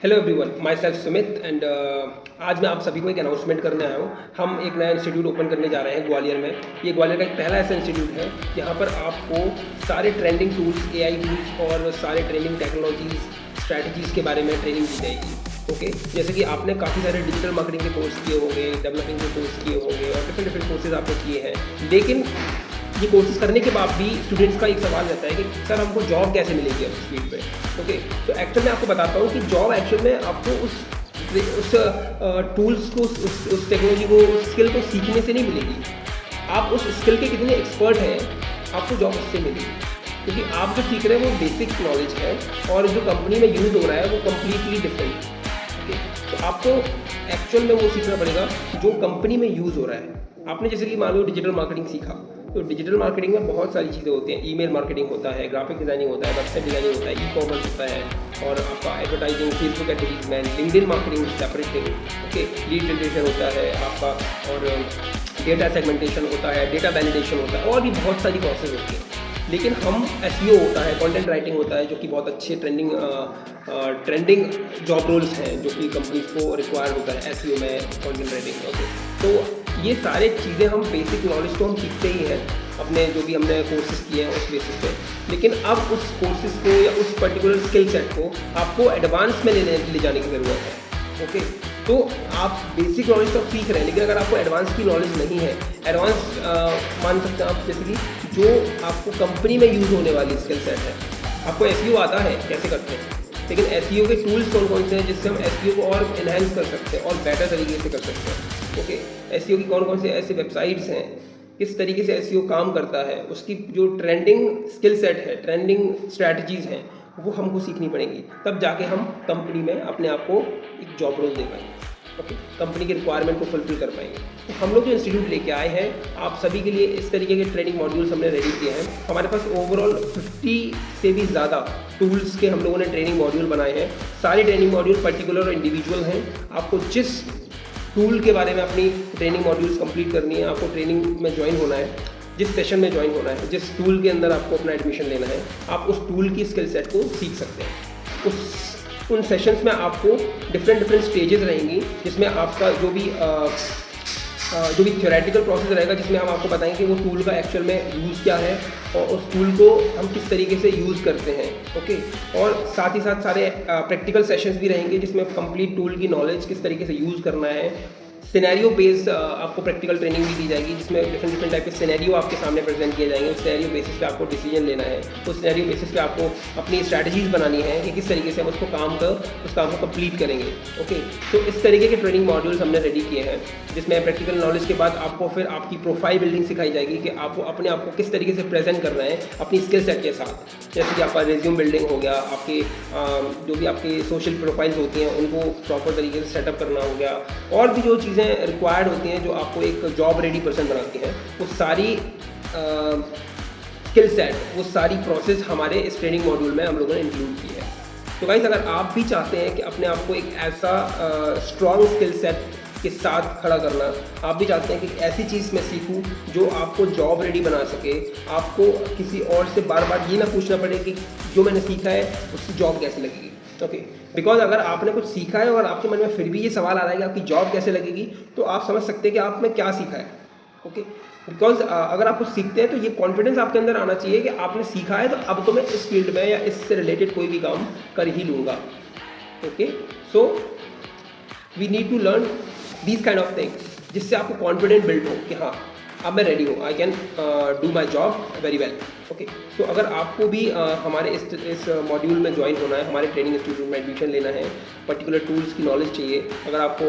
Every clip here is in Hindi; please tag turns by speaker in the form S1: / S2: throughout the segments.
S1: Hello everyone, my self Sumit and आज मैं आप सभी को एक अनाउंसमेंट करने आया हूँ। हम एक नया इंस्टीट्यूट ओपन करने जा रहे हैं ग्वालियर में। ये ग्वालियर का एक पहला ऐसा इंस्टीट्यूट है जहाँ पर आपको सारे ट्रेंडिंग टूल्स, एआई टूल्स और सारे ट्रेंडिंग टेक्नोलॉजीज, स्ट्रैटेजीज़ के बारे में ट्रेनिंग दी जाएगी। ओके, जैसे कि आपने काफ़ी सारे डिजिटल मार्केटिंग के कोर्स किए होंगे, डेवलपिंग के कोर्स किए होंगे और डिफरेंट कोर्सेज आपने किए हैं, लेकिन ये कोर्सेज करने के बाद भी स्टूडेंट्स का एक सवाल रहता है कि सर हमको जॉब कैसे मिलेगी अब इस फील्ड पे। ओके, तो एक्चुअल में आपको बताता हूँ कि जॉब एक्चुअल में आपको उस टूल्स को, उस टेक्नोलॉजी को, उस स्किल को सीखने से नहीं मिलेगी। आप उस स्किल के कितने एक्सपर्ट हैं, आपको जॉब उससे मिलेगी, क्योंकि आप जो सीख रहे हैं वो बेसिक नॉलेज है और जो कंपनी में यूज़ हो रहा है वो कम्प्लीटली डिफरेंट। ओके, तो आपको एक्चुअल में वो सीखना पड़ेगा जो कंपनी में यूज़ हो रहा है। आपने जैसे कि मान लो डिजिटल मार्केटिंग सीखा, तो डिजिटल मार्केटिंग में बहुत सारी चीज़ें होती हैं। ईमेल मार्केटिंग होता है, ग्राफिक डिज़ाइनिंग होता है, वेबसाइट डिज़ाइनिंग होता है, ई कॉमर्स होता है और आपका advertising, Facebook advertisement, LinkedIn marketing separate thing. Okay, lead generation होता है आपका और डेटा सेगमेंटेशन होता है, डेटा वैलिडेशन होता है और भी बहुत सारी प्रोसेस होती है। लेकिन हम एसईओ होता है, कंटेंट राइटिंग होता है, जो कि बहुत अच्छे ट्रेंडिंग जॉब रोल्स हैं जो कि कंपनीज को रिक्वायर्ड होता है एसईओ में, कंटेंट राइटिंग। ओके, तो ये सारे चीज़ें हम बेसिक नॉलेज तो हम सीखते ही हैं अपने जो भी हमने कोर्सेज किए हैं उस बेसिस पे, लेकिन अब उस कोर्सेज को या उस पर्टिकुलर स्किल सेट को आपको एडवांस में ले जाने की ज़रूरत है। ओके, तो आप बेसिक नॉलेज तो सीख रहे हैं, लेकिन अगर आपको एडवांस की नॉलेज नहीं है, एडवांस मान सकते हैं आप, जैसे कि जो आपको कंपनी में यूज़ होने वाली स्किल सेट है। आपको एसईओ आता है कैसे करते हैं, लेकिन एसईओ के टूल्स कौन कौन से हैं जिससे हम एसईओ को और इन्हेंस कर सकते हैं और बेटर तरीके से कर सकते हैं। ओके, एसईओ की कौन कौन से ऐसे वेबसाइट्स हैं, किस तरीके से एसईओ काम करता है, उसकी जो ट्रेंडिंग स्किल सेट है, ट्रेंडिंग स्ट्रैटेजीज़ हैं, वो हमको सीखनी पड़ेंगी। तब जाके हम कंपनी में अपने आप को एक जॉब रोल दे पाएंगे। ओके, कंपनी की रिक्वायरमेंट को फुलफिल कर पाएंगे। तो हम लोग जो इंस्टीट्यूट लेके आए हैं, आप सभी के लिए इस तरीके के ट्रेनिंग मॉड्यूल्स हमने रेडी किए हैं। हमारे पास ओवरऑल 50 से भी ज़्यादा टूल्स के हम लोगों ने ट्रेनिंग मॉड्यूल बनाए हैं। सारे ट्रेनिंग मॉड्यूल पर्टिकुलर और इंडिविजुअल हैं। आपको जिस टूल के बारे में अपनी ट्रेनिंग मॉड्यूल्स कंप्लीट करनी है, आपको ट्रेनिंग में ज्वाइन होना है, जिस सेशन में ज्वाइन होना है, जिस टूल के अंदर आपको अपना एडमिशन लेना है, आप उस टूल की स्किल सेट को सीख सकते हैं। उन सेशंस में आपको डिफरेंट स्टेजेस रहेंगी, जिसमें आपका जो भी थ्योरेटिकल प्रोसेस रहेगा, जिसमें हम आपको बताएंगे वो टूल का एक्चुअल में यूज़ क्या है और उस टूल को हम किस तरीके से यूज़ करते हैं। ओके, और साथ ही साथ सारे प्रैक्टिकल सेशंस भी रहेंगे, जिसमें कंप्लीट टूल की नॉलेज किस तरीके से यूज़ करना है। सिनेरियो बेस्ड आपको प्रैक्टिकल ट्रेनिंग भी दी जाएगी, जिसमें डिफरेंट टाइप के सिनेरियो आपके सामने प्रेजेंट किए जाएंगे। उस सिनेरियो बेसिस पे आपको डिसीजन लेना है, उस सिनेरियो बेसिस पे आपको अपनी स्ट्रैटेजीज बनानी है कि किस तरीके से हम उस काम को कंप्लीट करेंगे। ओके, तो इस तरीके के ट्रेनिंग मॉड्यूल्स हमने रेडी किए हैं, जिसमें प्रैक्टिकल नॉलेज के बाद आपको फिर आपकी प्रोफाइल बिल्डिंग सिखाई जाएगी कि आपको अपने आप को किस तरीके से प्रेजेंट करना है अपनी स्किल सेट के साथ। जैसे कि आपका रिज्यूम बिल्डिंग हो गया, आपके जो भी आपकी सोशल प्रोफाइल्स होती हैं उनको प्रॉपर तरीके से सेटअप करना हो गया, और भी जो चीज़ें रिक्वायर्ड होती हैं जो आपको एक जॉब रेडी पर्सन बनाती हैं, वो सारी स्किल सेट, वो सारी प्रोसेस हमारे इस ट्रेनिंग मॉड्यूल में हम लोगों ने इंक्लूड की है। तो गाइस, अगर आप भी चाहते हैं कि अपने आप को एक ऐसा स्ट्रॉन्ग स्किल सेट के साथ खड़ा करना, आप भी चाहते हैं कि ऐसी चीज़ मैं सीखूं जो आपको जॉब रेडी बना सके, आपको किसी और से बार बार ये ना पूछना पड़े कि जो मैंने सीखा है उसकी जॉब कैसे लगेगी। ओके, बिकॉज अगर आपने कुछ सीखा है और आपके मन में फिर भी ये सवाल आ रहा है कि आपकी जॉब कैसे लगेगी, तो आप समझ सकते हैं कि आपने क्या सीखा है। ओके, बिकॉज अगर आप कुछ सीखते हैं तो ये कॉन्फिडेंस आपके अंदर आना चाहिए कि आपने सीखा है तो अब तो मैं इस फील्ड में या इससे रिलेटेड कोई भी काम कर ही लूँगा। Okay, so we need to learn these kind of things, जिससे आपको कॉन्फिडेंट बिल्ड हो कि हाँ, अब मैं रेडी हूँ, I can do my job very well. Okay, so अगर आपको भी हमारे इस मॉड्यूल में ज्वाइन होना है, हमारे ट्रेनिंग इंस्टीट्यूट में एडमिशन लेना है, पर्टिकुलर टूल्स की नॉलेज चाहिए, अगर आपको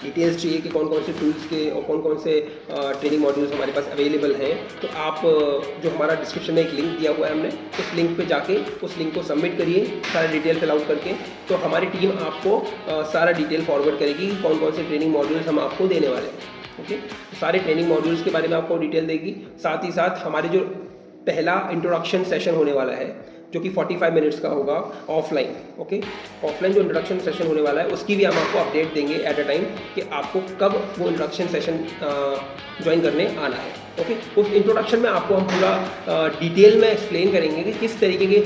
S1: डिटेल्स चाहिए कि कौन कौन से टूल्स के और कौन कौन से ट्रेनिंग मॉड्यूल्स हमारे पास अवेलेबल हैं, तो आप जो हमारा डिस्क्रिप्शन में एक लिंक दिया हुआ है हमने, उस लिंक पे जाके उस लिंक को सबमिट करिए सारा डिटेल फिल आउट करके, तो हमारी टीम आपको सारा डिटेल फॉरवर्ड करेगी कि कौन कौन से ट्रेनिंग मॉड्यूल्स हम आपको देने वाले हैं। ओके, सारे ट्रेनिंग मॉड्यूल्स के बारे में आपको डिटेल देगी। साथ ही साथ हमारे जो पहला इंट्रोडक्शन सेशन होने वाला है, जो कि 45 मिनट्स का होगा ऑफलाइन। ओके, ऑफलाइन जो इंट्रोडक्शन सेशन होने वाला है उसकी भी हम आपको अपडेट देंगे एट अ टाइम कि आपको कब वो इंट्रोडक्शन सेशन ज्वाइन करने आना है। ओके, उस इंट्रोडक्शन में आपको हम पूरा डिटेल में एक्सप्लेन करेंगे कि किस तरीके के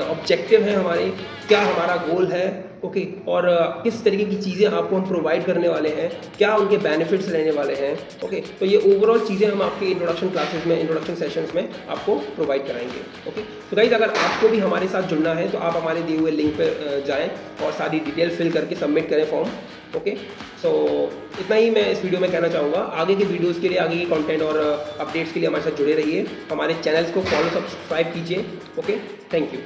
S1: ऑब्जेक्टिव हैं हमारे, क्या हमारा गोल है ओके, और किस तरीके की चीज़ें आपको हम प्रोवाइड करने वाले हैं, क्या उनके बेनिफिट्स रहने वाले हैं। ओके, तो ये ओवरऑल चीज़ें हम आपके इंट्रोडक्शन क्लासेस में, इंट्रोडक्शन सेशंस में आपको प्रोवाइड कराएंगे। ओके, तो गाइस अगर आपको भी हमारे साथ जुड़ना है तो आप हमारे दिए हुए लिंक पर जाएँ और सारी डिटेल फिल करके सबमिट करें फॉर्म। ओके, सो इतना ही मैं इस वीडियो में कहना चाहूँगा। आगे के वीडियोज़ के लिए, आगे के कंटेंट और अपडेट्स के लिए हमारे साथ जुड़े रहिए। हमारे चैनल्स को फॉलो, सब्सक्राइब कीजिए। Okay, thank you.